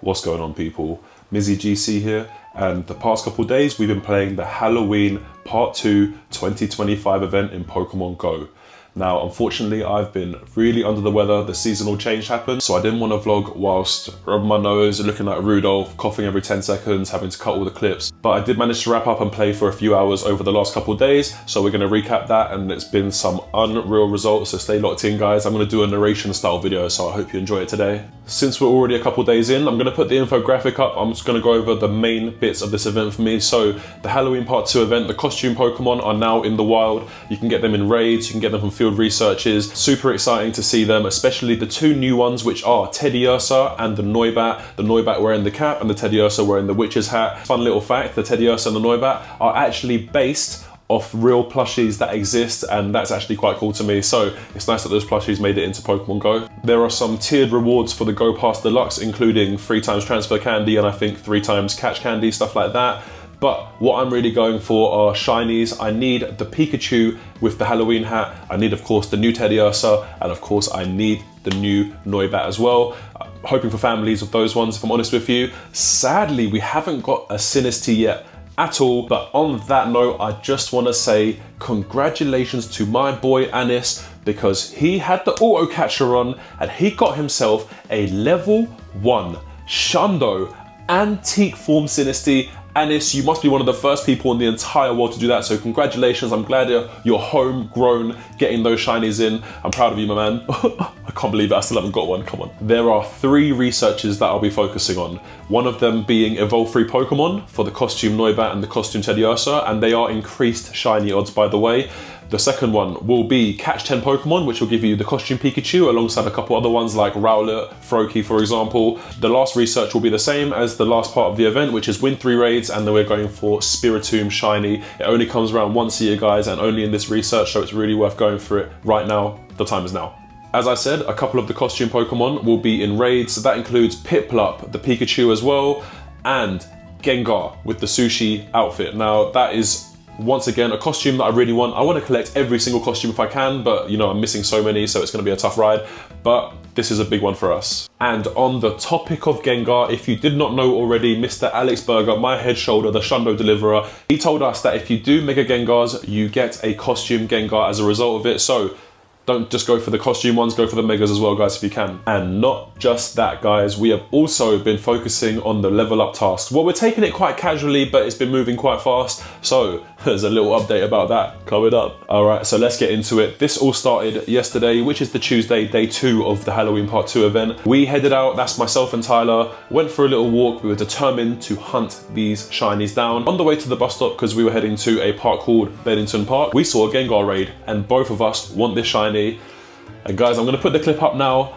What's going on, people? Mizzy GC here, and the past couple days we've been playing the Halloween Part 2 2025 event in Pokemon Go. Now, unfortunately, I've been really under the weather. The seasonal change happened, so I didn't want to vlog whilst rubbing my nose, looking like Rudolph, coughing every 10 seconds, having to cut all the clips. But I did manage to wrap up and play for a few hours over the last couple of days, so we're going to recap that, and it's been some unreal results, so stay locked in, guys. I'm going to do a narration style video, so I hope you enjoy it today. Since we're already a couple days in, I'm going to put the infographic up. I'm just going to go over the main bits of this event for me. So the Halloween Part 2 event, the costume Pokemon are now in the wild. You can get them in raids, you can get them from field researches. Super exciting to see them, especially the two new ones, which are Teddiursa and the Noibat. The Noibat wearing the cap and the Teddiursa wearing the witch's hat. Fun little fact, the Teddiursa and the Noibat are actually based off real plushies that exist, and that's actually quite cool to me. So it's nice that those plushies made it into Pokemon Go. There are some tiered rewards for the Go Pass Deluxe, including 3 times transfer candy and I think 3 times catch candy, stuff like that. But what I'm really going for are shinies. I need the Pikachu with the Halloween hat. I need, of course, the new Teddiursa, and of course I need the new Noibat as well. Hoping for families of those ones, if I'm honest with you. Sadly, we haven't got a Sinistea yet at all, but on that note, I just want to say congratulations to my boy Anis, because he had the auto catcher on and he got himself a level 1 Shundo antique form Sinistea. Anis, you must be one of the first people in the entire world to do that, so congratulations. I'm glad you're homegrown, getting those shinies in. I'm proud of you, my man. I can't believe it, I still haven't got one, come on. There are 3 researches that I'll be focusing on. One of them being Evolve 3 Pokemon for the costume Noibat and the costume Teddiursa, and they are increased shiny odds, by the way. The second one will be Catch 10 Pokemon, which will give you the costume Pikachu alongside a couple other ones like Rowlet, Froakie, for example. The last research will be the same as the last part of the event, which is win 3 raids, and then we're going for Spiritomb shiny. It only comes around once a year, guys, and only in this research, so it's really worth going for it right now. The time is now. As I said, a couple of the costume Pokemon will be in raids. So that includes Piplup, the Pikachu as well, and Gengar with the sushi outfit. Now, that is once again a costume that I really want. I want to collect every single costume if I can, but you know, I'm missing so many, so it's going to be a tough ride, but this is a big one for us. And on the topic of Gengar, if you did not know already, Mr. Alex Berger, my head shoulder, the Shundo deliverer, he told us that if you do Mega Gengars, you get a costume Gengar as a result of it. So don't just go for the costume ones, go for the Megas as well, guys, if you can. And not just that, guys, we have also been focusing on the level up tasks. Well, we're taking it quite casually, but it's been moving quite fast. So there's a little update about that coming up. All right, so let's get into it. This all started yesterday, which is the Tuesday, day 2 of the Halloween Part 2 event. We headed out, that's myself and Tyler, went for a little walk. We were determined to hunt these shinies down. On the way to the bus stop, because we were heading to a park called Bedington Park, we saw a Gengar raid, and both of us want this shiny. And guys, I'm going to put the clip up now.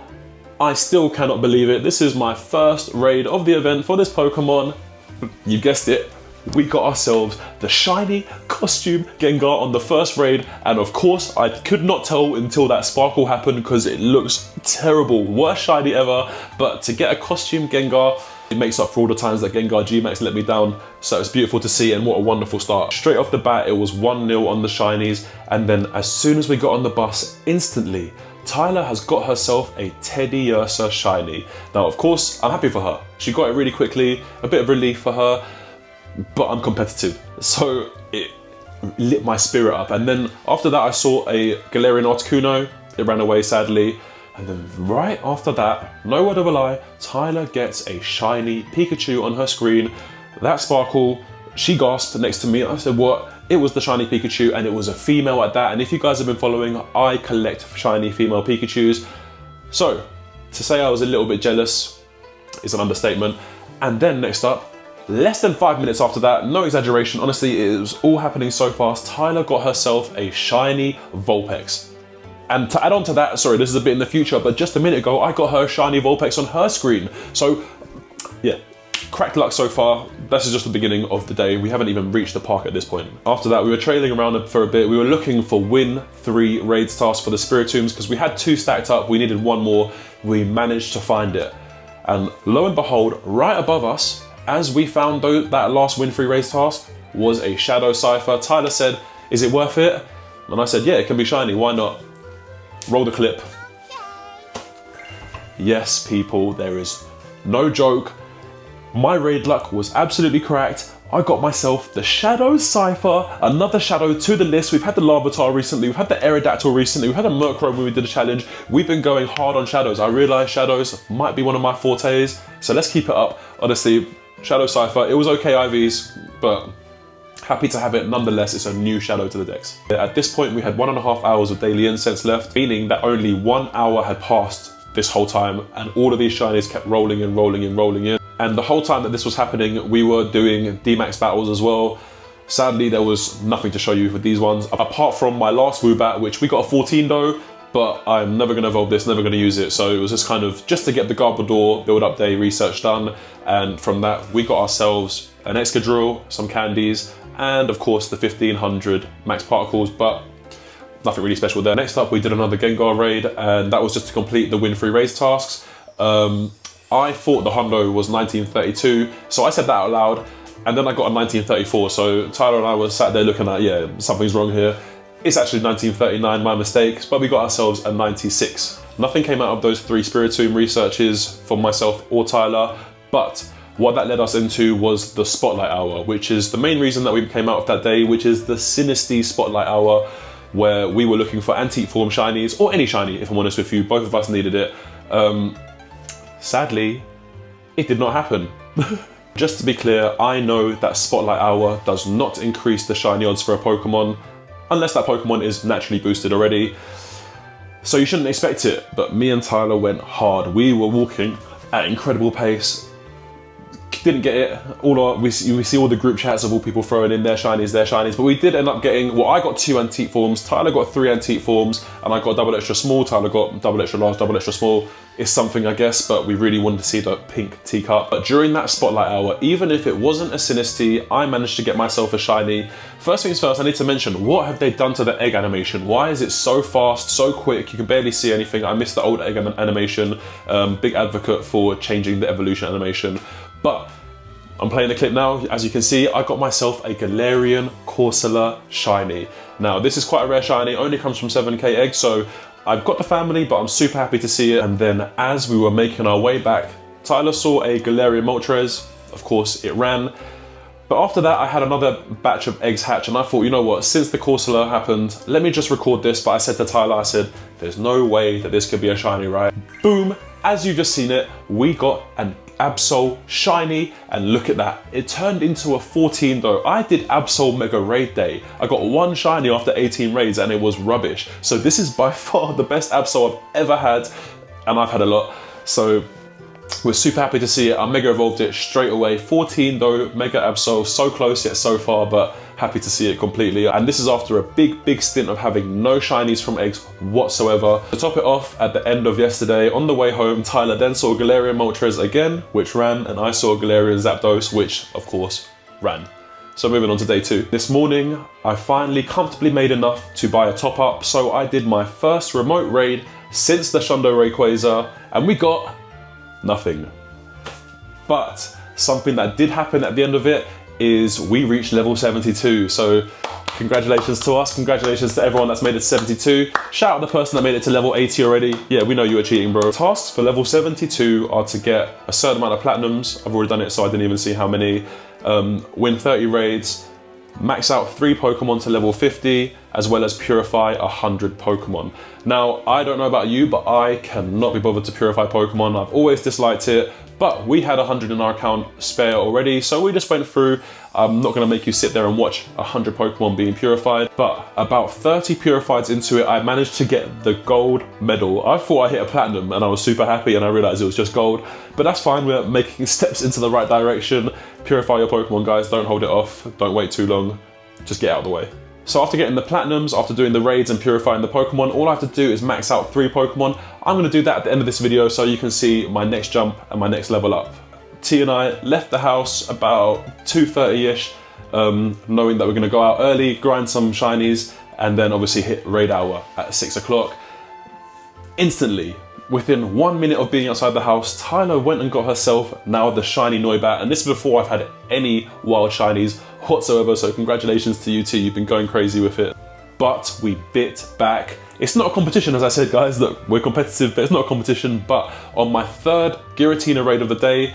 I still cannot believe it. This is my first raid of the event for this Pokemon. You guessed it. We got ourselves the shiny costume Gengar on the first raid, and of course I could not tell until that sparkle happened because it looks terrible. Worst shiny ever, but to get a costume Gengar, it makes up for all the times that Gengar G-Max let me down. So it's beautiful to see, and what a wonderful start. Straight off the bat, it was 1-0 on the shinies, and then as soon as we got on the bus, instantly, Tyler has got herself a Teddiursa shiny. Now, of course, I'm happy for her. She got it really quickly, a bit of relief for her, but I'm competitive. So it lit my spirit up. And then after that, I saw a Galarian Articuno. It ran away, sadly. And then right after that, no word of a lie, Tyler gets a shiny Pikachu on her screen. That sparkle, she gasped next to me. I said, what? It was the shiny Pikachu, and it was a female at that. And if you guys have been following, I collect shiny female Pikachus. So to say I was a little bit jealous is an understatement. And then next up, less than 5 minutes after that, no exaggeration, honestly, it was all happening so fast, Tyler got herself a shiny Vulpix. And to add on to that, sorry, this is a bit in the future, but just a minute ago, I got her shiny Vulpix on her screen. So, yeah, cracked luck so far. This is just the beginning of the day. We haven't even reached the park at this point. After that, we were trailing around for a bit. We were looking for win 3 raids tasks for the Spiritombs because we had 2 stacked up. We needed 1 more. We managed to find it. And lo and behold, right above us, as we found that last win 3 raids task, was a Shadow Cypher. Tyler said, is it worth it? And I said, yeah, it can be shiny, why not? Roll the clip. Yes, people, there is no joke. My raid luck was absolutely cracked. I got myself the Shadows Cypher, another shadow to the list. We've had the Larvitar recently, we've had the Aerodactyl recently, we've had a Murkrow when we did a challenge. We've been going hard on shadows. I realise shadows might be one of my fortes, so let's keep it up. Honestly, Shadow Cypher, it was okay IVs, but happy to have it nonetheless. It's a new shadow to the decks. At this point, we had 1.5 hours of daily incense left, meaning that only 1 hour had passed this whole time, and all of these shinies kept rolling in, rolling in, rolling in. And the whole time that this was happening, we were doing D-Max battles as well. Sadly, there was nothing to show you with these ones, apart from my last Woobat, which we got a 14 though, but I'm never gonna evolve this, never gonna use it. So it was just kind of, just to get the Garbodor build-up day research done. And from that, we got ourselves an Excadrill, some candies, and of course the 1500 max particles, but nothing really special there. Next up, we did another Gengar raid, and that was just to complete the win-free raids tasks. I thought the Hondo was 1932, so I said that out loud, and then I got a 1934, so Tyler and I were sat there looking at, yeah, something's wrong here. It's actually 1939, my mistake, but we got ourselves a 96. Nothing came out of those 3 Spiritomb researches for myself or Tyler, but what that led us into was the Spotlight Hour, which is the main reason that we came out of that day, which is the Sinistea Spotlight Hour, where we were looking for antique form shinies, or any shiny, if I'm honest with you. Both of us needed it. Sadly, it did not happen. Just to be clear, I know that Spotlight Hour does not increase the shiny odds for a Pokemon, unless that Pokemon is naturally boosted already. So you shouldn't expect it, but me and Tyler went hard. We were walking at incredible pace. Didn't get it. We see all the group chats of all people throwing in their shinies, but we did end up getting, well, I got 2 antique forms, Tyler got 3 antique forms, and I got double extra small, Tyler got double extra large, double extra small. It's something, I guess, but we really wanted to see the pink teacup. But during that Spotlight Hour, even if it wasn't a Sinistea, I managed to get myself a shiny. First things first, I need to mention, what have they done to the egg animation? Why is it so fast, so quick? You can barely see anything. I missed the old egg animation. Big advocate for changing the evolution animation. But I'm playing the clip now. As you can see, I got myself a Galarian Corsola shiny. Now, this is quite a rare shiny, only comes from 7k eggs, so I've got the family, but I'm super happy to see it. And then as we were making our way back, Tyler saw a Galarian Moltres. Of course, it ran. But after that, I had another batch of eggs hatch, and I thought, you know what, since the Corsola happened, let me just record this. But I said to Tyler, I said, there's no way that this could be a shiny, right? Boom, as you've just seen it, we got an Absol shiny, and look at that, it turned into a 14 though. I did Absol Mega Raid Day. I got 1 shiny after 18 raids and it was rubbish. So this is by far the best Absol I've ever had, and I've had a lot. So we're super happy to see it. I Mega Evolved it straight away. 14 though, Mega Absol, so close yet so far, but happy to see it completely. And this is after a big stint of having no shinies from eggs whatsoever. To top it off, at the end of yesterday, on the way home, Tyler then saw Galarian Moltres again, which ran, and I saw Galarian Zapdos, which of course ran. So moving on to day 2. This morning, I finally comfortably made enough to buy a top up, so I did my first remote raid since the Shundo Rayquaza, and we got nothing. But something that did happen at the end of it is we reached level 72. So congratulations to us, congratulations to everyone that's made it to 72. Shout out the person that made it to level 80 already. Yeah, we know you were cheating, bro. Tasks for level 72 are to get a certain amount of platinums. I've already done it, so I didn't even see how many. Win 30 raids, max out 3 Pokemon to level 50, as well as purify 100 Pokemon. Now, I don't know about you, but I cannot be bothered to purify Pokemon. I've always disliked it, but we had 100 in our account spare already, so we just went through. I'm not gonna make you sit there and watch 100 Pokemon being purified, but about 30 purifieds into it, I managed to get the gold medal. I thought I hit a platinum and I was super happy, and I realized it was just gold, but that's fine. We're making steps into the right direction. Purify your Pokemon, guys. Don't hold it off. Don't wait too long. Just get out of the way. So after getting the platinums, after doing the raids and purifying the Pokemon, all I have to do is max out 3 Pokemon. I'm gonna do that at the end of this video so you can see my next jump and my next level up. T and I left the house about 2:30ish, knowing that we're gonna go out early, grind some shinies, and then obviously hit raid hour at 6 o'clock. Instantly, within 1 minute of being outside the house, Tyler went and got herself now the shiny Noibat, and this is before I've had any wild shinies whatsoever, so congratulations to you two, you've been going crazy with it. But we bit back. It's not a competition, as I said, guys. Look, we're competitive, but it's not a competition. But on my 3rd Giratina raid of the day,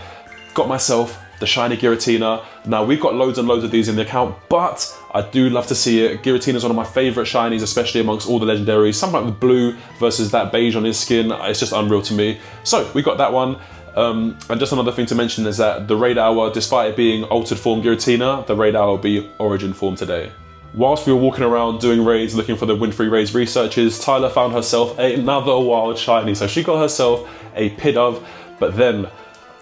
got myself the shiny Giratina. Now we've got loads and loads of these in the account, but I do love to see it. Giratina is one of my favorite shinies, especially amongst all the legendaries. Something like the blue versus that beige on his skin, it's just unreal to me. So we got that one. And just another thing to mention is that the raid hour, despite it being altered form Giratina, the raid hour will be origin form today. Whilst we were walking around doing raids, looking for the win-free raids researches, Tyler found herself another wild shiny. So she got herself a Pidove, but then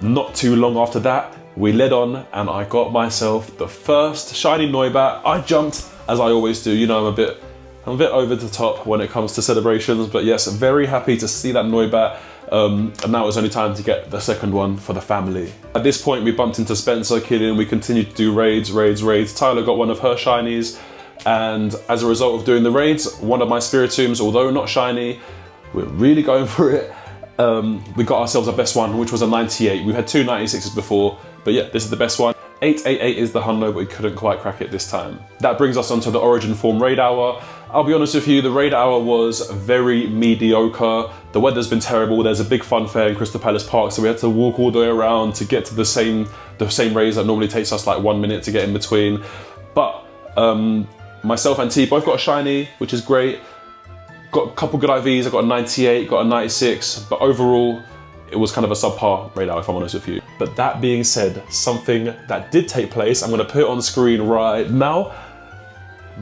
not too long after that, we led on and I got myself the first shiny Noibat. I jumped, as I always do. You know, I'm a bit over the top when it comes to celebrations, but yes, I'm very happy to see that Noibat. And now it's only time to get the second one for the family. At this point, we bumped into Spencer, Killian, we continued to do raids. Tyler got one of her shinies, and as a result of doing the raids, one of my Spiritombs, although not shiny, we're really going for it. We got ourselves our best one, which was a 98. We had two 96s before, but yeah, this is the best one. 888 is the hundo, but we couldn't quite crack it this time. That brings us onto the origin form raid hour. I'll be honest with you, the raid hour was very mediocre. The weather's been terrible. There's a big fun fair in Crystal Palace Park, so we had to walk all the way around to get to the same raids that normally takes us like 1 minute to get in between. But myself and T both got a shiny, which is great. Got a couple good IVs. I got a 98, got a 96, but overall, it was kind of a subpar raid hour, if I'm honest with you. But that being said, something that did take place, I'm gonna put it on screen right now.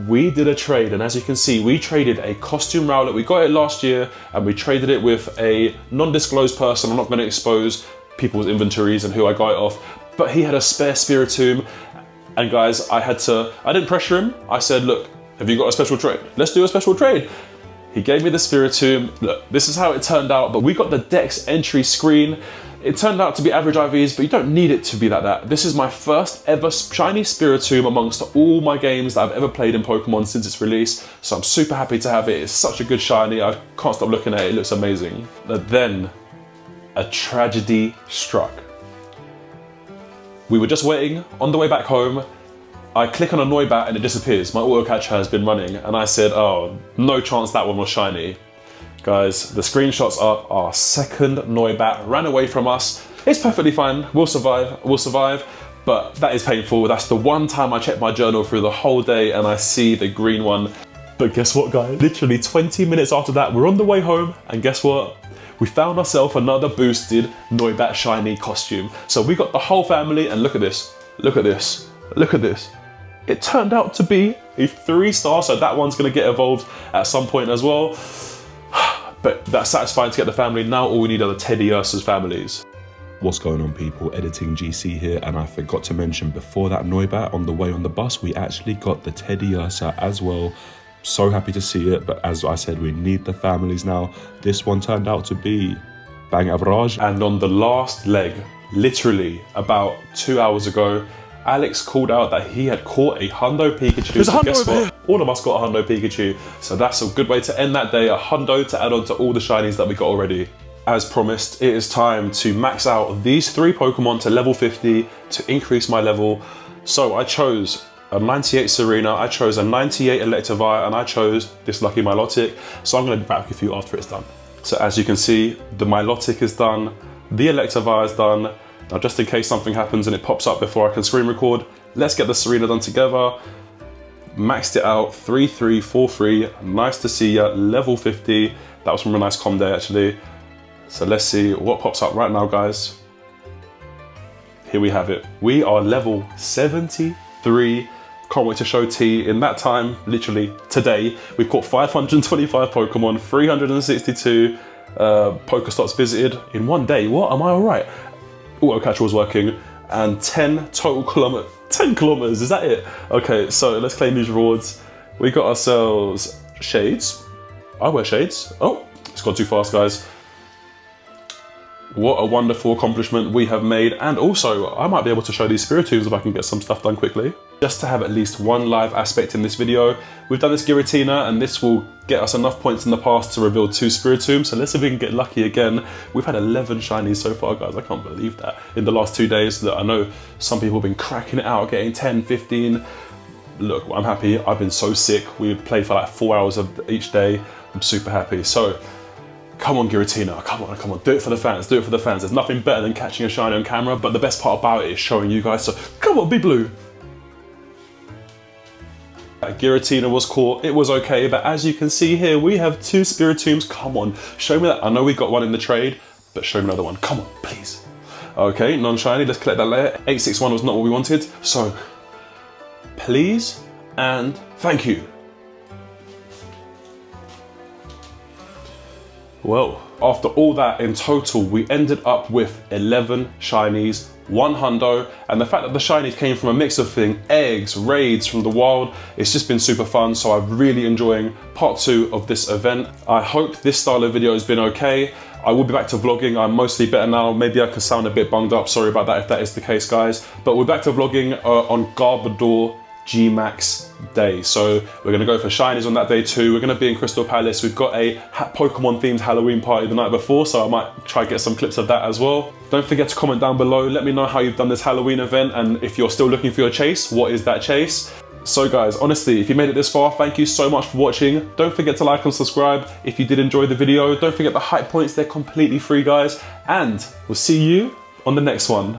We did a trade, and as you can see, we traded a costume Rowlet. We got it last year, and we traded it with a non-disclosed person. I'm not gonna expose people's inventories and who I got it off, but he had a spare Spiritomb, and guys, I didn't pressure him. I said, look, have you got a special trade? Let's do a special trade. He gave me the Spiritomb. Look, this is how it turned out, but we got the Dex entry screen. It turned out to be average IVs, but you don't need it to be like that. This is my first ever shiny Spiritomb amongst all my games that I've ever played in Pokemon since its release, so I'm super happy to have it. It's such a good shiny. I can't stop looking at it. It looks amazing. But then, a tragedy struck. We were just waiting on the way back home. I click on a Noibat and it disappears. My auto catcher has been running, and I said, oh, no chance that one was shiny. Guys, the screenshots are our second Noibat ran away from us. It's perfectly fine, we'll survive, but that is painful. That's the one time I checked my journal through the whole day and I see the green one. But guess what, guys? Literally 20 minutes after that, we're on the way home, and guess what? We found ourselves another boosted Noibat shiny costume. So we got the whole family, and look at this, look at this, look at this. It turned out to be a 3-star, so that one's gonna get evolved at some point as well. But that's satisfying to get the family. Now all we need are the Teddy Ursa's families. What's going on, people? Editing GC here, and I forgot to mention before that Noibat, on the way on the bus, we actually got the Teddy Ursa as well. So happy to see it, but as I said, we need the families now. This one turned out to be bang average. And on the last leg, literally about 2 hours ago, Alex called out that he had caught a hundo Pikachu. There's a hundo guess what? All of us got a hundo Pikachu. So that's a good way to end that day, a hundo to add on to all the shinies that we got already. As promised, it is time to max out these 3 Pokemon to level 50 to increase my level. So I chose a 98 Serena, I chose a 98 Electivire, and I chose this lucky Milotic. So I'm gonna be back with you after it's done. So as you can see, the Milotic is done, the Electivire is done. Now, just in case something happens and it pops up before I can screen record, let's get the Serena done together. Maxed it out, 3343, nice to see ya, level 50. That was from a nice comm day, actually. So let's see what pops up right now, guys. Here we have it. We are level 73. Can't wait to show T. In that time, literally today, we've caught 525 Pokemon, 362 Pokestops visited in one day. What, am I all right? Auto catcher was working, and 10 total kilometers. 10 kilometers, is that it? Okay, so let's claim these rewards. We got ourselves shades. I wear shades. Oh, it's gone too fast, guys. What a wonderful accomplishment we have made. And also, I might be able to show these Spiritombs if I can get some stuff done quickly. Just to have at least one live aspect in this video. We've done this Giratina, and this will get us enough points in the past to reveal 2 Spiritombs. So let's see if we can get lucky again. We've had 11 shinies so far, guys. I can't believe that. In the last 2 days, that I know some people have been cracking it out, getting 10, 15. Look, I'm happy. I've been so sick. We played for like 4 hours of each day. I'm super happy. So, Come on, Giratina, come on, do it for the fans, do it for the fans. There's nothing better than catching a shiny on camera, but the best part about it is showing you guys, so come on, be blue. Giratina was caught, it was okay, but as you can see here, we have 2 Spiritombs. Come on, show me that. I know we got one in the trade, but show me another one. Come on, please. Okay, non-shiny, let's collect that layer. 861 was not what we wanted, so please and thank you. Well, after all that, in total, we ended up with 11 shinies, 1 hundo, and the fact that the shinies came from a mix of things, eggs, raids from the wild, it's just been super fun, so I'm really enjoying part 2 of this event. I hope this style of video has been okay. I will be back to vlogging. I'm mostly better now. Maybe I could sound a bit bunged up. Sorry about that if that is the case, guys. But we're back to vlogging on Garbodor G-Max day. So we're gonna go for shinies on that day too. We're gonna be in Crystal Palace. We've got a Pokemon themed Halloween party the night before, so I might try to get some clips of that as well. Don't forget to comment down below. Let me know how you've done this Halloween event, and if you're still looking for your chase, what is that chase? So guys, honestly, if you made it this far, thank you so much for watching. Don't forget to like and subscribe if you did enjoy the video. Don't forget the hype points, they're completely free, guys. And we'll see you on the next one.